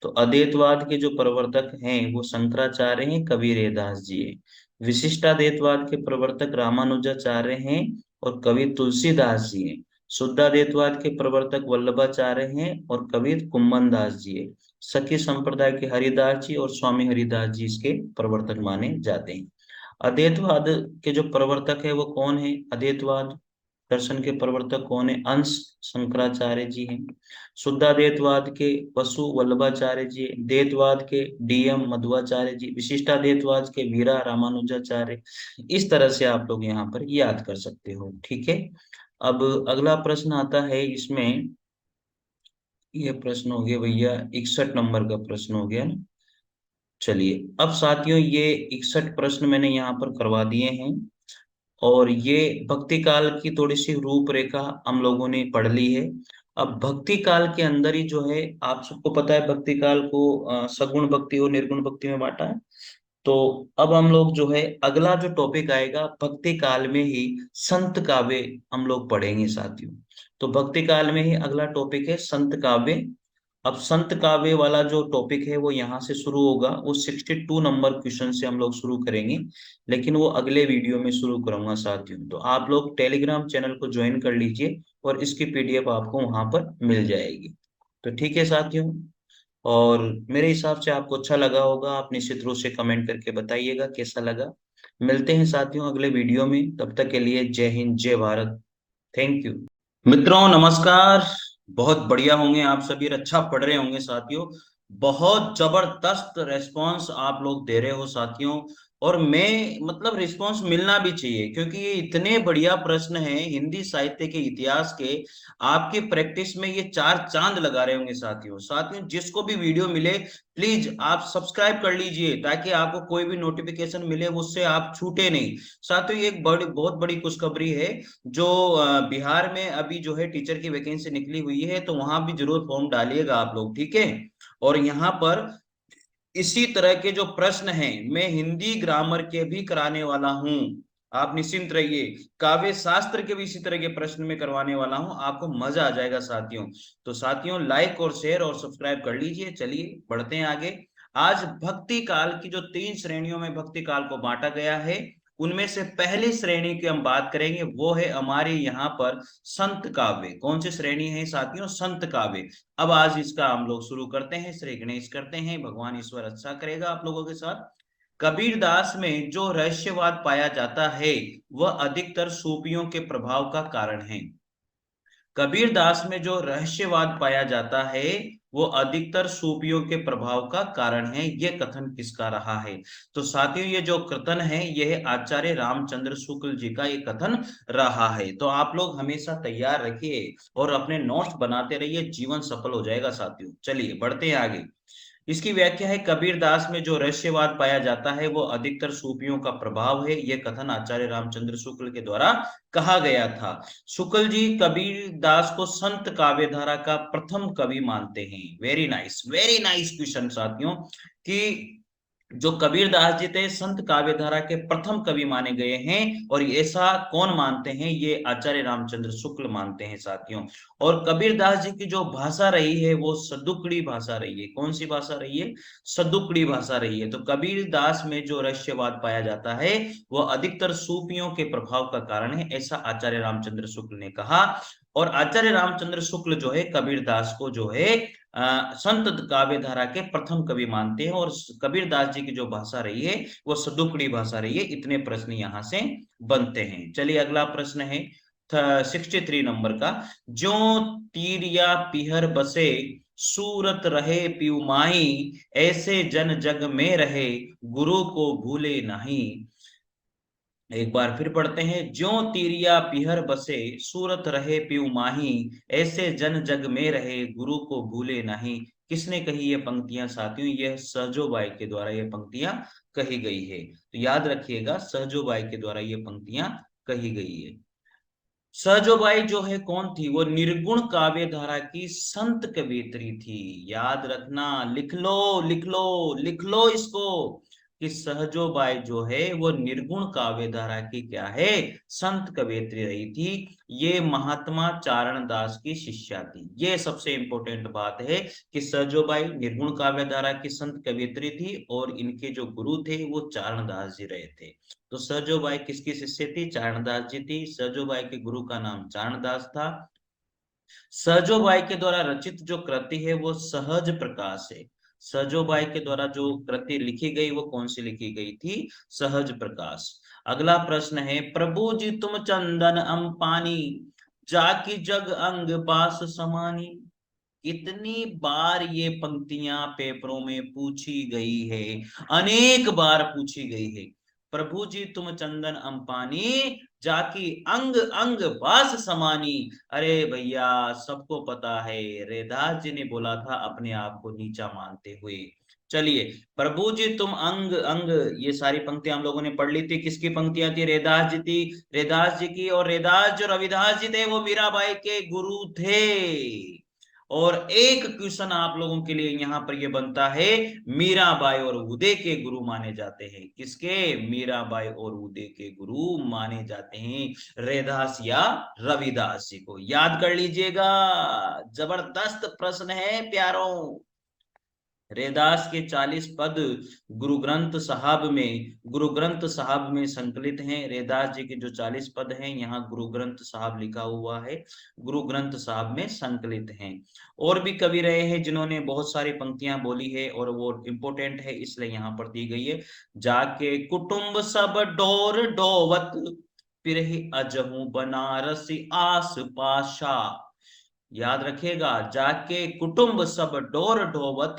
तो अद्वैतवाद के जो प्रवर्तक हैं वो शंकराचार्य हैं, कबीरदास जी हैं। विशिष्टाद्वैतवाद के प्रवर्तक रामानुजाचार्य हैं और कवि तुलसीदास जी हैं। शुद्धाद्वैतवाद के प्रवर्तक वल्लभाचार्य हैं और कवि कुम्मन दास जी हैं। सखी संप्रदाय के हरिदास जी और स्वामी हरिदास जी इसके प्रवर्तक माने जाते हैं। अद्वैतवाद के जो प्रवर्तक है वो कौन है? अद्वैतवाद दर्शन के प्रवर्तक कौन है? अंश शंकराचार्य जी हैं। शुद्धाद्वैतवाद के वसु वल्लभाचार्य जी, द्वैतवाद के डीएम मध्वाचार्य जी, विशिष्टाद्वैतवाद के वीरा रामानुजाचार्य। इस तरह से आप लोग यहाँ पर याद कर सकते हो, ठीक है। अब अगला प्रश्न आता है इसमें, ये प्रश्न हो गया भैया 61 नंबर का प्रश्न हो गया ना। चलिए अब साथियों ये 61 प्रश्न मैंने यहाँ पर करवा दिए हैं, और ये भक्ति काल की थोड़ी सी रूपरेखा हम लोगों ने पढ़ ली है। अब भक्ति काल के अंदर ही जो है, आप सबको पता है भक्ति काल को सगुण भक्ति और निर्गुण भक्ति में बांटा है। तो अब हम लोग जो है अगला जो टॉपिक आएगा भक्ति काल में ही संत काव्य हम लोग पढ़ेंगे साथियों। तो भक्ति काल में ही अगला टॉपिक है संत काव्य। अब संत काव्य वाला जो टॉपिक है वो यहाँ से शुरू होगा, वो 62 नंबर क्वेश्चन से हम लोग शुरू करेंगे, लेकिन वो अगले वीडियो में शुरू करूंगा साथियों। तो आप लोग टेलीग्राम चैनल को ज्वाइन कर लीजिए और इसकी पीडीएफ आपको वहां पर मिल जाएगी। तो ठीक है साथियों, और मेरे हिसाब से आपको अच्छा लगा होगा, आप निश्चित रूप से कमेंट करके बताइएगा कैसा लगा। मिलते हैं साथियों अगले वीडियो में, तब तक के लिए जय हिंद जय भारत। Thank you. मित्रों नमस्कार। बहुत बढ़िया होंगे आप सभी, अच्छा पढ़ रहे होंगे साथियों। बहुत जबरदस्त रेस्पॉन्स आप लोग दे रहे हो साथियों, और मैं मतलब रिस्पॉन्स मिलना भी चाहिए, क्योंकि ये इतने बढ़िया प्रश्न हैं हिंदी साहित्य के इतिहास के। आपकी प्रैक्टिस में ये चार चांद लगा रहे होंगे साथियों। साथियों जिसको भी वीडियो मिले प्लीज आप सब्सक्राइब कर लीजिए, ताकि आपको कोई भी नोटिफिकेशन मिले उससे आप छूटे नहीं। साथियों ये एक बड़ी बहुत बड़ी खुशखबरी है, जो बिहार में अभी जो है टीचर की वैकेंसी निकली हुई है, तो वहां भी जरूर फॉर्म डालिएगा आप लोग, ठीक है। और यहाँ पर इसी तरह के जो प्रश्न हैं मैं हिंदी ग्रामर के भी कराने वाला हूं, आप निश्चिंत रहिए। काव्य शास्त्र के भी इसी तरह के प्रश्न में करवाने वाला हूं, आपको मजा आ जाएगा साथियों। तो साथियों लाइक और शेयर और सब्सक्राइब कर लीजिए। चलिए बढ़ते हैं आगे। आज भक्ति काल की जो 3 श्रेणियों में भक्ति काल को बांटा गया है, उनमें से पहली श्रेणी की हम बात करेंगे, वो है हमारे यहाँ पर संत काव्य। कौन सी श्रेणी है साथियों? संत काव्य। अब आज इसका हम लोग शुरू करते हैं, श्री गणेश करते हैं, भगवान ईश्वर अच्छा करेगा आप लोगों के साथ। कबीरदास में जो रहस्यवाद पाया जाता है वह अधिकतर सूफियों के प्रभाव का कारण है। कबीरदास में जो रहस्यवाद पाया जाता है वो अधिकतर सूफियों के प्रभाव का कारण है। ये कथन किसका रहा है? तो साथियों ये जो कथन है यह आचार्य रामचंद्र शुक्ल जी का ये कथन रहा है। तो आप लोग हमेशा तैयार रखिए और अपने नोट्स बनाते रहिए, जीवन सफल हो जाएगा साथियों। चलिए बढ़ते हैं आगे। इसकी व्याख्या है, कबीरदास में जो रहस्यवाद पाया जाता है वो अधिकतर सूफियों का प्रभाव है। यह कथन आचार्य रामचंद्र शुक्ल के द्वारा कहा गया था। शुक्ल जी कबीरदास को संत काव्यधारा का प्रथम कवि मानते हैं। वेरी नाइस क्वेश्चन साथियों, कि जो कबीरदास जी थे संत काव्यधारा के प्रथम कवि माने गए हैं, और ऐसा कौन मानते हैं? ये आचार्य रामचंद्र शुक्ल मानते हैं साथियों। और कबीरदास जी की जो भाषा रही है वो सदुकड़ी भाषा रही है। कौन सी भाषा रही है? सदुकड़ी भाषा रही है। तो कबीरदास में जो रहस्यवाद पाया जाता है वो अधिकतर सूफियों के प्रभाव का कारण है, ऐसा आचार्य रामचंद्र शुक्ल ने कहा। और आचार्य रामचंद्र शुक्ल जो है कबीरदास को जो है संत काव्यधारा के प्रथम कवि मानते हैं, और कबीरदास जी की जो भाषा रही है वो सदुकड़ी भाषा रही है। इतने प्रश्न यहाँ से बनते हैं। चलिए अगला प्रश्न है 63 नंबर का। जो तीरिया पीहर बसे सूरत रहे पीऊ माही, ऐसे जन जग में रहे गुरु को भूले नहीं। एक बार फिर पढ़ते हैं। ज्यों तीरिया पीहर बसे सूरत रहे पीऊ माही, ऐसे जन जग में रहे गुरु को भूले नहीं। किसने कही ये पंक्तियां साथियों? यह सहजोबाई के द्वारा ये पंक्तियां कही गई है। तो याद रखिएगा, सहजोबाई के द्वारा ये पंक्तियां कही गई है। सहजोबाई जो है कौन थी? वो निर्गुण काव्य धारा की संत कवयित्री थी। याद रखना, लिख लो लिख लो लिख लो इसको, कि सहजोबाई जो है वो निर्गुण काव्य धारा की क्या है? संत कवयित्री रही थी। ये महात्मा चारण दास की शिष्या थी। ये सबसे इंपॉर्टेंट बात है कि सहजोबाई निर्गुण काव्य धारा की संत कवयित्री थी और इनके जो गुरु थे वो चारण दास जी रहे थे। तो सहजोबाई किसकी शिष्य थी? चारणदास जी थी। सहजोबाई के गुरु का नाम चारणदास था। सहजोबाई के द्वारा रचित जो कृति है वो सहज प्रकाश है। सहजोबाई के द्वारा जो कृति लिखी गई वो कौन सी लिखी गई थी? सहज प्रकाश। अगला प्रश्न है, प्रभु जी तुम चंदन अम पानी, जाकी जग अंग बास समानी। कितनी बार ये पंक्तियां पेपरों में पूछी गई है? अनेक बार पूछी गई है। प्रभु जी तुम चंदन अम्पानी, जाकी अंग अंग बास समानी। अरे भैया, सबको पता है, रैदास जी ने बोला था अपने आप को नीचा मानते हुए। चलिए, प्रभु जी तुम अंग अंग, ये सारी पंक्तियां हम लोगों ने पढ़ ली थी। किसकी पंक्तियां थी? रैदास जी थी, रैदास जी की। और रैदास जो रविदास जी थे वो मीराबाई के गुरु थे। और एक क्वेश्चन आप लोगों के लिए यहां पर ये बनता है, मीराबाई और उदय के गुरु माने जाते हैं। किसके? मीराबाई और उदय के गुरु माने जाते हैं रैदास या रविदास जी को। याद कर लीजिएगा, जबरदस्त प्रश्न है प्यारों। रैदास के 40 पद गुरु ग्रंथ साहब में संकलित हैं। रैदास जी के जो 40 पद हैं यहाँ गुरु ग्रंथ साहब लिखा हुआ है, गुरु ग्रंथ साहब में संकलित हैं। और भी कवि रहे हैं जिन्होंने बहुत सारी पंक्तियां बोली है और वो इंपोर्टेंट है इसलिए यहाँ पर दी गई है। जाके कुटुंब सब डोर डोवत, फिर ही अजहू बनारसी आस पाशा। याद रखिएगा, जाके कुटुंब सब डोर ढोवत,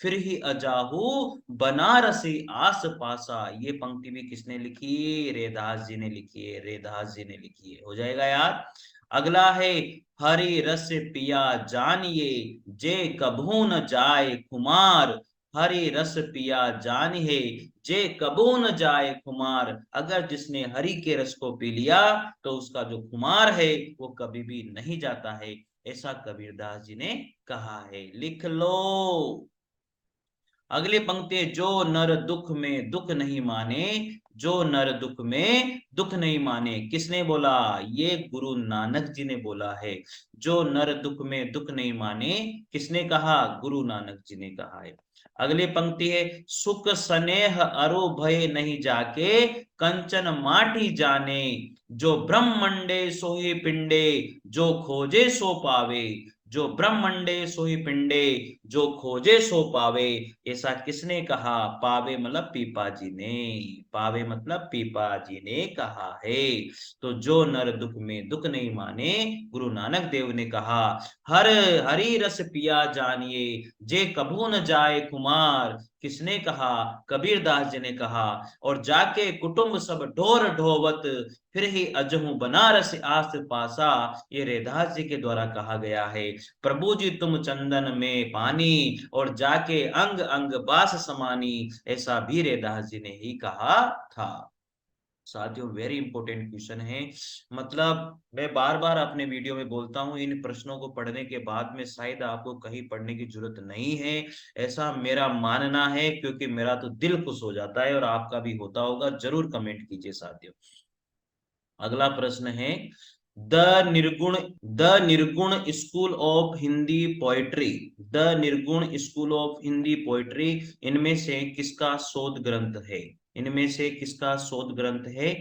फिर ही अजाहू बनारसी आस पासा। ये पंक्ति भी किसने लिखी? रैदास जी ने लिखी है, रैदास जी ने लिखी है। हो जाएगा याद। अगला है, हरि रस पिया जानिए, जे कभू न जाए खुमार। हरि रस पिया जानिए, जे कबू न जाए खुमार। अगर जिसने हरि के रस को पी लिया तो उसका जो खुमार है वो कभी भी नहीं जाता है, ऐसा कबीरदास जी ने कहा है। लिख लो। अगली पंक्ति, जो नर दुख में दुख नहीं माने, जो नर दुख में दुख नहीं माने। किसने बोला? ये गुरु नानक जी ने बोला है। जो नर दुख में दुख नहीं माने, किसने कहा? गुरु नानक जी ने कहा है। अगली पंक्ति है, सुख स्नेह अरु भय नहीं जाके, कंचन माटी जाने। जो ब्रह्मंडे सोही पिंडे, जो खोजे सो पावे। जो ब्रह्मंडे सोही पिंडे, जो खोजे सो पावे। ऐसा किसने कहा? पावे मतलब पीपा जी ने। पावे मतलब पीपा जी ने कहा है। तो जो नर दुख में दुख नहीं माने, गुरु नानक देव ने कहा। हर हरि रस पिया जानिए, जे कभू न जाए कुमार। किसने कहा? कबीरदास जी ने कहा। और जाके कुटुंब सब ढोर ढोवत, फिर ही अजहू बनारस आस पासा। ये रैदास जी के द्वारा कहा गया है। प्रभु जी तुम चंदन में पानी, और जाके अंग अंग बास समानी। ऐसा भी रैदास जी ने ही कहा था। साथियों, वेरी इंपॉर्टेंट क्वेश्चन है। मतलब मैं बार बार अपने वीडियो में बोलता हूं, इन प्रश्नों को पढ़ने के बाद में शायद आपको कहीं पढ़ने की जरूरत नहीं है, ऐसा मेरा मानना है। क्योंकि मेरा तो दिल खुश हो जाता है और आपका भी होता होगा। जरूर कमेंट कीजिए साथियों। अगला प्रश्न है, द निर्गुण द निर्गुण school of Hindi poetry, the निर्गुण स्कूल ऑफ हिंदी पोइट्री इनमें से किसका शोध ग्रंथ है? इनमें से किसका शोध ग्रंथ है?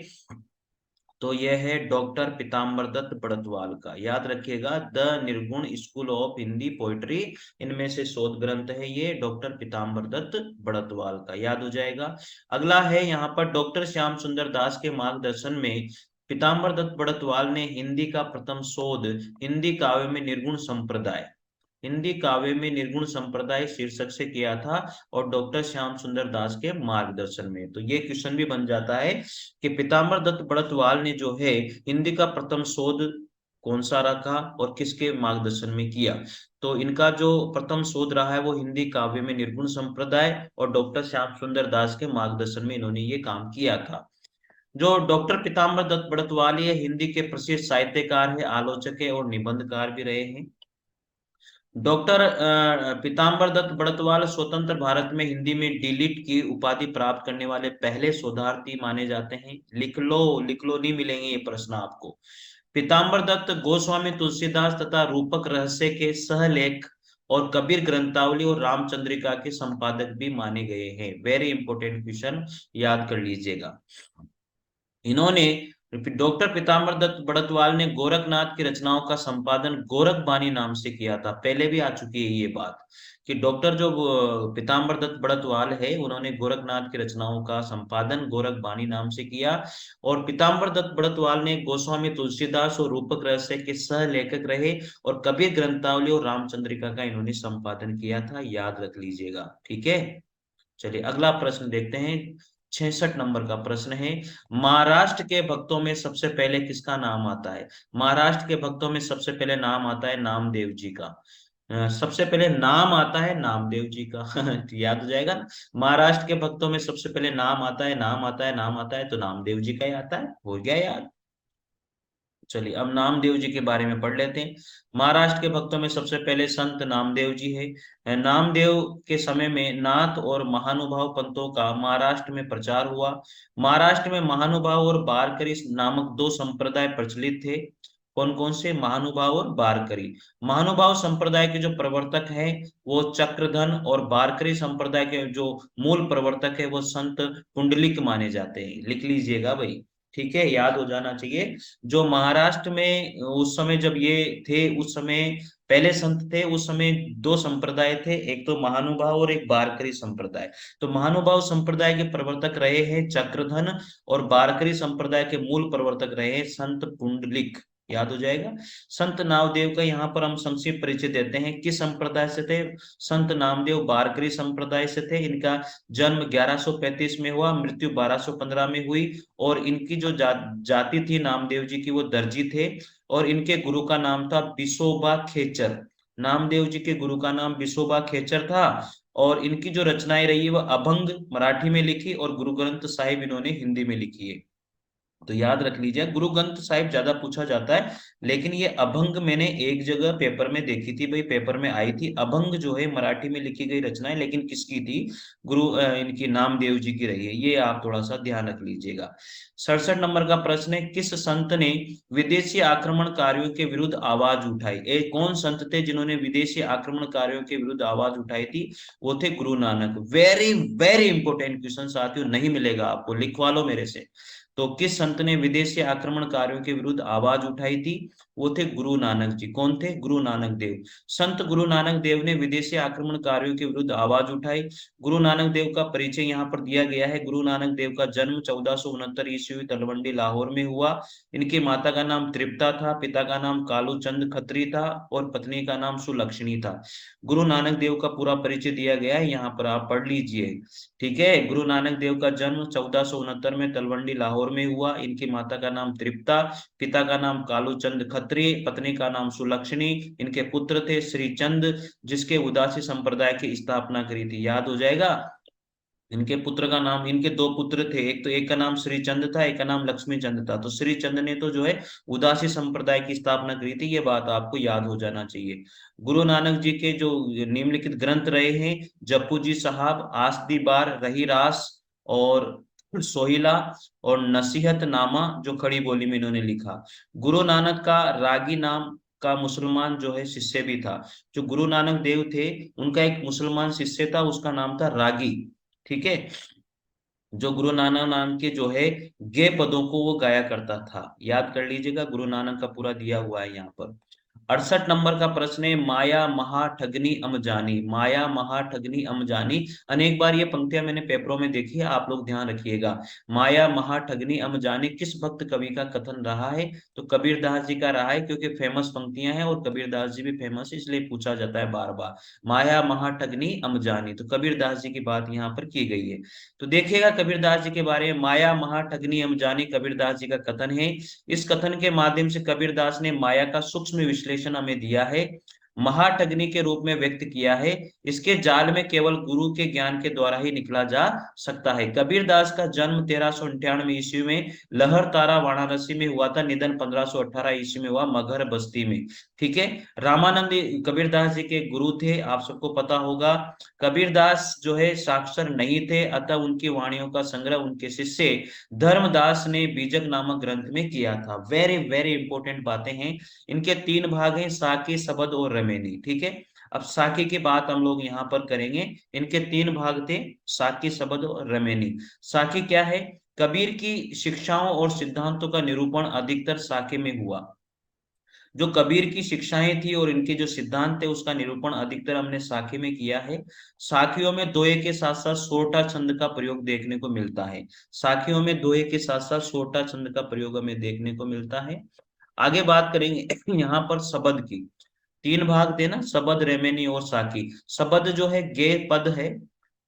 तो यह है डॉक्टर पीताम्बर दत्त बड़तवाल का। याद रखिएगा, द निर्गुण स्कूल ऑफ हिंदी पोइट्री, इनमें से शोध ग्रंथ है ये डॉक्टर पीताम्बर दत्त बड़तवाल का। याद हो जाएगा। अगला है यहाँ पर, डॉक्टर श्याम सुंदर दास के मार्गदर्शन में पीताम्बर दत्त बड़तवाल ने हिंदी का प्रथम शोध हिंदी काव्य में निर्गुण संप्रदाय, हिंदी काव्य में निर्गुण संप्रदाय शीर्षक से किया था, और डॉक्टर श्याम सुंदर दास के मार्गदर्शन में। तो ये क्वेश्चन भी बन जाता है कि पीताम्बर दत्त बड़तवाल ने जो है हिंदी का प्रथम शोध कौन सा रखा और किसके मार्गदर्शन में किया। तो इनका जो प्रथम शोध रहा है वो हिंदी काव्य में निर्गुण संप्रदाय और डॉक्टर श्याम सुंदर दास के मार्गदर्शन में इन्होंने ये काम किया था। जो डॉक्टर पीताम्बर दत्त बड़त्वाल ये हिंदी के प्रसिद्ध साहित्यकार है, आलोचक है और निबंधकार भी रहे हैं। डॉक्टर पीताम्बर दत्त बड़तवाल स्वतंत्र भारत में हिंदी में डीलिट की उपाधि प्राप्त करने वाले पहले शोधार्थी माने जाते हैं। लिख लो, नहीं मिलेंगे ये प्रश्न आपको। पीताम्बर दत्त गोस्वामी तुलसीदास तथा रूपक रहस्य के सहलेख और कबीर ग्रंथावली और रामचंद्रिका के संपादक भी माने गए हैं। वेरी इंपॉर्टेंट क्वेश्चन, याद कर लीजिएगा। इन्होंने डॉक्टर पीताम्बर दत्त बड़तवाल ने गोरखनाथ की रचनाओं का संपादन गोरख बानी नाम से किया था। पहले भी आ चुकी है ये बात कि डॉक्टर जो पीताम्बर दत्त बड़तवाल है उन्होंने गोरखनाथ की रचनाओं का संपादन गोरख बानी नाम से किया। और पीताम्बर दत्त बड़तवाल ने गोस्वामी तुलसीदास और रूपक रहस्य के सह लेखक रहे और कबीर ग्रंथावली और रामचंद्रिका का इन्होंने संपादन किया था। याद रख लीजिएगा, ठीक है। चलिए अगला प्रश्न देखते हैं। 66 नंबर का प्रश्न है, महाराष्ट्र के भक्तों में सबसे पहले किसका नाम आता है? महाराष्ट्र के भक्तों में सबसे पहले नाम आता है नामदेव जी का। सबसे पहले नाम आता है नामदेव जी का। तो याद हो जाएगा ना, महाराष्ट्र के भक्तों में सबसे पहले नाम आता है, नाम आता है, नाम आता है, तो नामदेव जी का ही आता है। हो गया याद। चलिए अब नामदेव जी के बारे में पढ़ लेते हैं। महाराष्ट्र के भक्तों में सबसे पहले संत नामदेव जी है। नामदेव के समय में नाथ और महानुभाव पंथों का महाराष्ट्र में प्रचार हुआ। महाराष्ट्र में महानुभाव और बारकरी नामक दो संप्रदाय प्रचलित थे। कौन कौन से? महानुभाव और बारकरी। महानुभाव संप्रदाय के जो प्रवर्तक हैं वो चक्रधन, और बारकरी संप्रदाय के जो मूल प्रवर्तक है वो संत पुंडलिक माने जाते हैं। लिख लीजिएगा भाई, ठीक है, याद हो जाना चाहिए। जो महाराष्ट्र में उस समय जब ये थे, उस समय पहले संत थे, उस समय दो संप्रदाय थे, एक तो महानुभाव और एक बारकरी संप्रदाय। तो महानुभाव संप्रदाय के प्रवर्तक रहे हैं चक्रधन और बारकरी संप्रदाय के मूल प्रवर्तक रहे हैं संत पुंडलिक। याद हो जाएगा। संत नामदेव का यहाँ पर हम संक्षिप्त परिचय देते हैं। किस संप्रदाय से थे? संत नामदेव बारकरी संप्रदाय से थे। इनका जन्म 1135 में हुआ, मृत्यु 1215 में हुई। और इनकी जो जाति थी नामदेव जी की, वो दर्जी थे। और इनके गुरु का नाम था बिसोबा खेचर। नामदेव जी के गुरु का नाम बिसोबा खेचर था। और इनकी जो रचनाएं रही है वह अभंग मराठी में लिखी और गुरु ग्रंथ साहिब इन्होंने हिंदी में लिखी है। तो याद रख लीजिए, गुरु ग्रंथ साहिब ज्यादा पूछा जाता है, लेकिन ये अभंग मैंने एक जगह पेपर में देखी थी भाई, पेपर में आई थी। अभंग जो है मराठी में लिखी गई रचना है, लेकिन किसकी थी? इनकी नामदेव जी की रही है। ये आप थोड़ा सा ध्यान रख लीजिएगा। 67 नंबर का प्रश्न है, किस संत ने विदेशी आक्रमणकारियों के विरुद्ध आवाज उठाई? कौन संत थे जिन्होंने विदेशी आक्रमणकारियों के विरुद्ध आवाज उठाई थी? वो थे Guru Nanak. Very very important question साथियों, नहीं मिलेगा आपको, लिखवा लो मेरे से। तो किस संत ने विदेशी आक्रमणकारियों के विरुद्ध आवाज उठाई थी? वो थे गुरु नानक जी। कौन थे? गुरु नानक देव। संत गुरु नानक देव ने विदेशी आक्रमणकारियों के विरुद्ध आवाज उठाई। गुरु नानक देव का परिचय यहाँ पर दिया गया है। गुरु नानक देव का जन्म 1469 ईस्वी तलवंडी लाहौर में हुआ। इनकी माता का नाम तृप्ता था, पिता का नाम कालू चंद खत्री था और पत्नी का नाम सुलक्षणी था। गुरु नानक देव का पूरा परिचय दिया गया है, यहाँ पर आप पढ़ लीजिए, ठीक है। गुरु नानक देव का जन्म 1469 में तलवंडी लाहौर में हुआ। इनकी माता का नाम तृप्ता, पिता का नाम कालू चंद खत्री, पत्नी का नाम सुलक्षणी। इनके पुत्र थे श्री चंद, जिसके उदासी संप्रदाय की स्थापना करी थी। याद हो जाएगा। इनके पुत्र का नाम, इनके दो पुत्र थे, एक तो एक का नाम श्री चंद था, एक का नाम लक्ष्मी चंद था। तो श्री चंद ने तो जो है उदासी संप्रदाय की स्थापना करी थी। ये बात आपको याद हो जाना चाहिए। गुरु नानक जी के जो निम्नलिखित ग्रंथ रहे हैं, जप्पू जी साहब, आसदी बार, रही रास और सोहिला और नसीहत नामा, जो खड़ी बोली में इन्होंने लिखा। गुरु नानक का रागी नाम का मुसलमान जो है शिष्य भी था। जो गुरु नानक देव थे उनका एक मुसलमान शिष्य था, उसका नाम था रागी, ठीक है। जो गुरु नानक नाम के जो है गे पदों को वो गाया करता था। याद कर लीजिएगा, गुरु नानक का पूरा दिया हुआ है यहाँ पर। 68 नंबर का प्रश्न है, माया महा ठगनी अमजानी। माया महा ठगनी अमजानी, अनेक बार ये पंक्तियां मैंने पेपरों में देखी है, आप लोग ध्यान रखिएगा। माया महा ठगनी अमजानी किस भक्त कवि का कथन रहा है? तो कबीरदास जी का रहा है, क्योंकि फेमस पंक्तियां हैं और कबीरदास जी भी फेमस है, इसलिए पूछा जाता है बार बार। माया महा ठगनी अमजानी, तो कबीरदास जी की बात यहाँ पर की गई है। तो देखिएगा कबीरदास जी के बारे में, माया महा ठगनी अमजानी कबीरदास जी का कथन है। इस कथन के माध्यम से कबीरदास ने माया का सूक्ष्म विश्लेषण हमें दिया है। महाठगनी के रूप में व्यक्त किया है। इसके जाल में केवल गुरु के ज्ञान के द्वारा ही निकला जा सकता है। कबीरदास का जन्म 1398 ईस्वी में लहरतारा वाराणसी में हुआ था। निधन 1518 ईस्वी में हुआ मगहर बस्ती में। ठीक है। रामानंद कबीरदास जी के गुरु थे, आप सबको पता होगा। कबीरदास जो है साक्षर नहीं थे, अतः उनकी वाणियों का संग्रह उनके शिष्य धर्मदास ने बीजक नामक ग्रंथ में किया था। वेरी वेरी इंपॉर्टेंट बातें हैं। इनके तीन भाग हैं, साकी, सबद और रमेनी। ठीक है। अब साकी की बात हम लोग यहाँ पर करेंगे। इनके तीन भाग थे, साकी, सबद और रमेनी। साकी क्या है? कबीर की शिक्षाओं और सिद्धांतों का निरूपण अधिकतर साके में हुआ। जो कबीर की शिक्षाएं थी और इनके जो सिद्धांत थे उसका निरूपण अधिकतर हमने साखी में किया है। साखियों में दोहे के साथ साथ सोरठा छंद का प्रयोग देखने को मिलता है। साखियों में दोहे के साथ साथ सोरठा छंद का प्रयोग हमें देखने को मिलता है। आगे बात करेंगे यहाँ पर शबद की। तीन भाग थे ना, शबद, रेमेनी और साकी। शबद जो है गे पद है।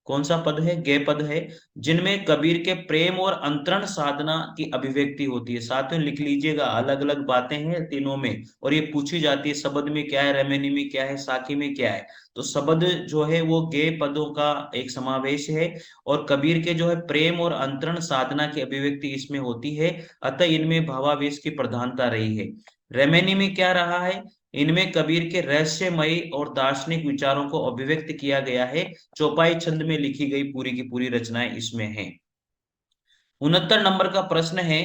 कौन सा पद है? गे पद है। जिनमें कबीर के प्रेम और अंतरण साधना की अभिव्यक्ति होती है। साथियों लिख लीजिएगा, अलग अलग बातें हैं तीनों में और ये पूछी जाती है, शबद में क्या है, रेमेनी में क्या है, साकी में क्या है। तो शबद जो है वो गे पदों का एक समावेश है और कबीर के जो है प्रेम और अंतरण साधना की अभिव्यक्ति इसमें होती है, अतः इनमें भावावेश की प्रधानता रही है। रेमेनी में क्या रहा है? इनमें कबीर के रहस्यमयी और दार्शनिक विचारों को अभिव्यक्त किया गया है। चौपाई छंद में लिखी गई पूरी की पूरी रचनाएं इसमें हैं। 69 नंबर का प्रश्न है,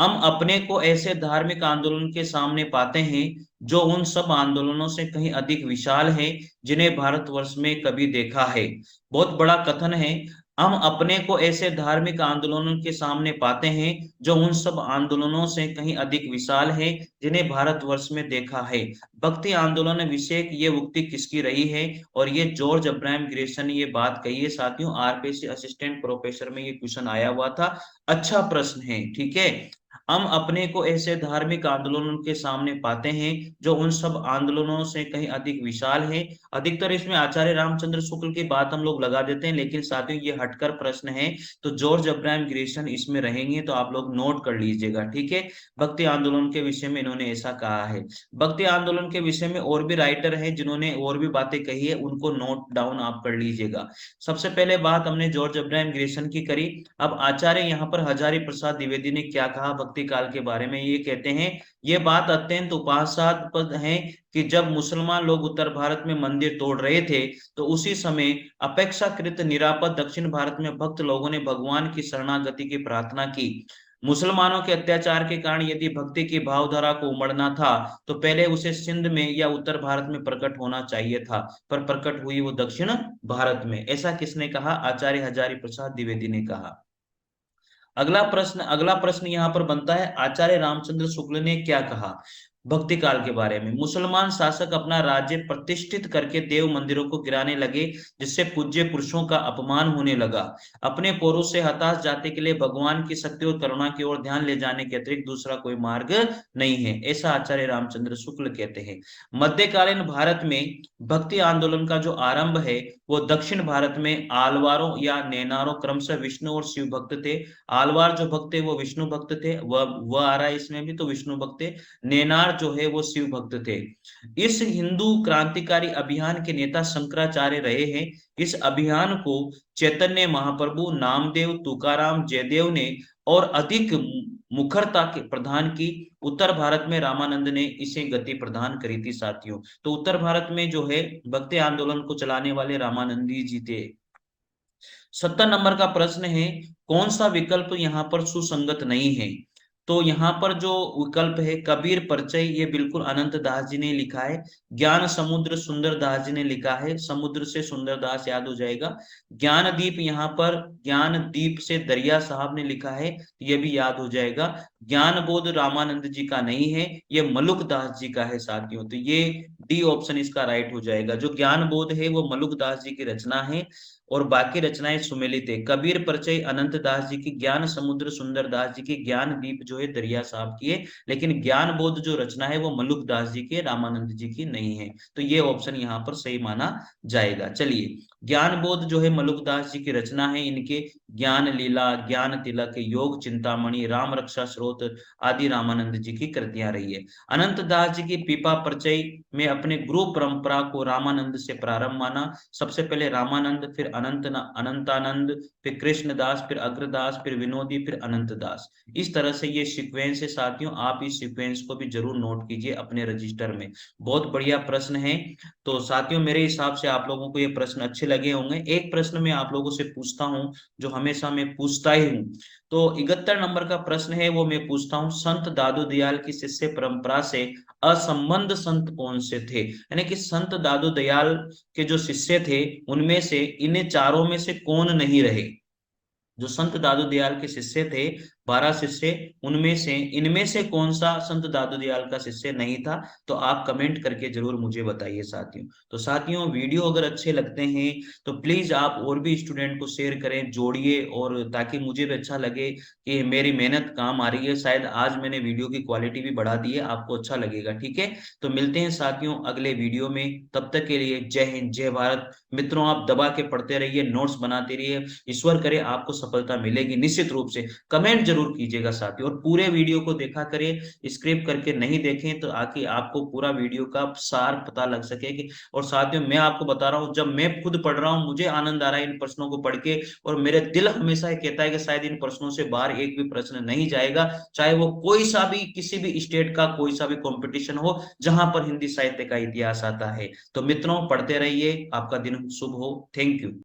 हम अपने को ऐसे धार्मिक आंदोलन के सामने पाते हैं जो उन सब आंदोलनों से कहीं अधिक विशाल है जिन्हें भारतवर्ष में कभी देखा है। बहुत बड़ा कथन है। हम अपने को ऐसे धार्मिक आंदोलनों के सामने पाते हैं जो उन सब आंदोलनों से कहीं अधिक विशाल है जिन्हें भारतवर्ष में देखा है। भक्ति आंदोलन विषय ये उक्ति किसकी रही है? और ये जॉर्ज अब्राहम ग्रेसन ने ये बात कही है। साथियों आरपीएससी असिस्टेंट प्रोफेसर में ये क्वेश्चन आया हुआ था। अच्छा प्रश्न है। ठीक है। हम अपने को ऐसे धार्मिक आंदोलनों के सामने पाते हैं जो उन सब आंदोलनों से कहीं अधिक विशाल है। अधिकतर इसमें आचार्य रामचंद्र शुक्ल की बात हम लोग लगा देते हैं, लेकिन साथियों ये हटकर प्रश्न है तो जॉर्ज अब्राहम ग्रेसन इसमें रहेंगे, तो आप लोग नोट कर लीजिएगा। ठीक है। भक्ति आंदोलन के विषय में इन्होंने ऐसा कहा है। भक्ति आंदोलन के विषय में और भी राइटर हैं जिन्होंने और भी बातें कही है, उनको नोट डाउन आप कर लीजिएगा। सबसे पहले बात हमने जॉर्ज अब्राहम ग्रेसन की करी। अब आचार्य यहाँ पर हजारी प्रसाद द्विवेदी ने क्या कहा भक्ति काल के बारे में? ये कहते हैं, ये बात अत्यंत उपहासास्पद है कि जब मुसलमान लोग उत्तर भारत में मंदिर तोड़ रहे थे तो उसी समय अपेक्षाकृत निरापद दक्षिण भारत में भक्त लोगों ने भगवान की शरणागति की प्रार्थना की। मुसलमानों के अत्याचार के कारण यदि भक्ति की भावधारा को उमड़ना था तो पहले उसे सिंध में या उत्तर भारत में प्रकट होना चाहिए था, पर प्रकट हुई वो दक्षिण भारत में। ऐसा किसने कहा? आचार्य हजारी प्रसाद द्विवेदी ने कहा। अगला प्रश्न यहाँ पर बनता है, आचार्य रामचंद्र शुक्ल ने क्या कहा भक्ति काल के बारे में? मुसलमान शासक अपना राज्य प्रतिष्ठित करके देव मंदिरों को गिराने लगे, जिससे पूज्य पुरुषों का अपमान होने लगा। अपने पौरुष से हताश जाति के लिए भगवान की शक्ति और करुणा की ओर ध्यान ले जाने के अतिरिक्त दूसरा कोई मार्ग नहीं है, ऐसा आचार्य रामचंद्र शुक्ल कहते हैं। मध्यकालीन भारत में भक्ति आंदोलन का जो आरंभ है वो दक्षिण भारत में आलवारों या नैनारों, क्रमशः विष्णु और शिव भक्त थे। आलवार जो भक्त थे वो विष्णु भक्त थे, वह आ रहा है इसमें भी, तो विष्णु भक्त थे। नैनार जो है वो शिव भक्त थे। इस हिंदू क्रांतिकारी अभियान के नेता शंकराचार्य रहे हैं। इस अभियान को चैतन्य महाप्रभु, नामदेव, तुकाराम, जयदेव ने और अधिक मुखरता के प्रदान की। उत्तर भारत में रामानंद ने इसे गति प्रदान करी थी। साथियों तो उत्तर भारत में जो है भक्ति आंदोलन को चलाने वाले रामानंदी जी थे। 70 नंबर का प्रश्न है, कौन सा विकल्प यहाँ पर सुसंगत नहीं है? तो यहाँ पर जो विकल्प है कबीर परिचय, ये बिल्कुल अनंत दास जी ने लिखा है। ज्ञान समुद्र सुंदर दास जी ने लिखा है, समुद्र से सुंदर दास याद हो जाएगा। ज्ञान दीप, यहाँ पर ज्ञान दीप से दरिया साहब ने लिखा है, ये भी याद हो जाएगा। ज्ञान बोध रामानंद जी का नहीं है, ये मलुक दास जी का है। साथियों तो ये डी ऑप्शन इसका राइट हो जाएगा। जो ज्ञान बोध है वो मलुक दास जी की रचना है और बाकी रचनाएं सुमेलित है। कबीर परिचय अनंत दास जी की, ज्ञान समुद्र सुंदर दास जी की, ज्ञान दीप जो है दरिया साहब की है, लेकिन ज्ञान बोध जो रचना है वो मलुकदास जी की है, रामानंद जी की नहीं है। तो ये ऑप्शन यहाँ पर सही माना जाएगा। चलिए, ज्ञान बोध जो है मलुकदास जी की रचना है। इनके ज्ञान लीला, ज्ञान तिलक, योग चिंतामणि, राम रक्षा स्रोत आदि रामानंद जी की कृतियां रही है। अनंत दास जी की पीपा परिचय में अपने गुरु परंपरा को रामानंद से प्रारंभ माना। सबसे पहले रामानंद, फिर अनंतानंद, फिर कृष्णदास, फिर अग्रदास, फिर विनोदी, फिर अनंत दास। इस तरह से ये सीक्वेंस है साथियों, आप इस सीक्वेंस को भी जरूर नोट कीजिए अपने रजिस्टर में। बहुत बढ़िया प्रश्न है। तो साथियों, मेरे हिसाब से आप लोगों को ये प्रश्न अच्छे लगे होंगे। एक प्रश्न मैं आप लोगों से पूछता हूँ, जो हमेशा मैं पूछता ही हूँ। तो 71 नंबर का प्रश्न है, वो मैं पूछता हूँ, संत दादू दयाल की शिष्य परंपरा से असंबद्ध संत कौन से थे? यानी कि संत दादू दयाल के जो शिष्य थे, उनमें से इन्हें चारों में से कौन नहीं रहे? जो संत दादू दयाल के शिष्य थे, 12 शिष्य, उनमें से इनमें से कौन सा संत दादू दयाल का शिष्य नहीं था? तो आप कमेंट करके जरूर मुझे बताइए साथियों। तो साथियों, वीडियो अगर अच्छे लगते हैं तो प्लीज आप और भी स्टूडेंट को शेयर करें, जोड़िए, और ताकि मुझे भी अच्छा लगे कि मेरी मेहनत काम आ रही है। शायद आज मैंने वीडियो की क्वालिटी भी बढ़ा दी है, आपको अच्छा लगेगा। ठीक है, तो मिलते हैं साथियों अगले वीडियो में। तब तक के लिए जय हिंद, जय भारत। मित्रों, आप दबा के पढ़ते रहिए, नोट्स बनाते रहिए, ईश्वर करे आपको सफलता मिलेगी निश्चित रूप से। कमेंट जरूर कीजिएगा साथियों, और पूरे वीडियो को देखा करें, स्क्रिप्ट करके नहीं देखें, तो आके आपको पूरा वीडियो का सार पता लग सके कि। और साथियों, मैं आपको बता रहा हूं, जब मैं खुद पढ़ रहा हूं मुझे आनंद आ रहा है इन प्रश्नों को पढ़ के, और मेरे दिल हमेशा ये कहता है कि शायद इन प्रश्नों से बाहर एक भी प्रश्न नहीं जाएगा, चाहे वो कोई सा भी, किसी भी स्टेट का कोई सा भी कंपटीशन हो जहां पर हिंदी साहित्य का इतिहास आता है। तो मित्रों, पढ़ते रहिए, आपका दिन शुभ हो। Thank you.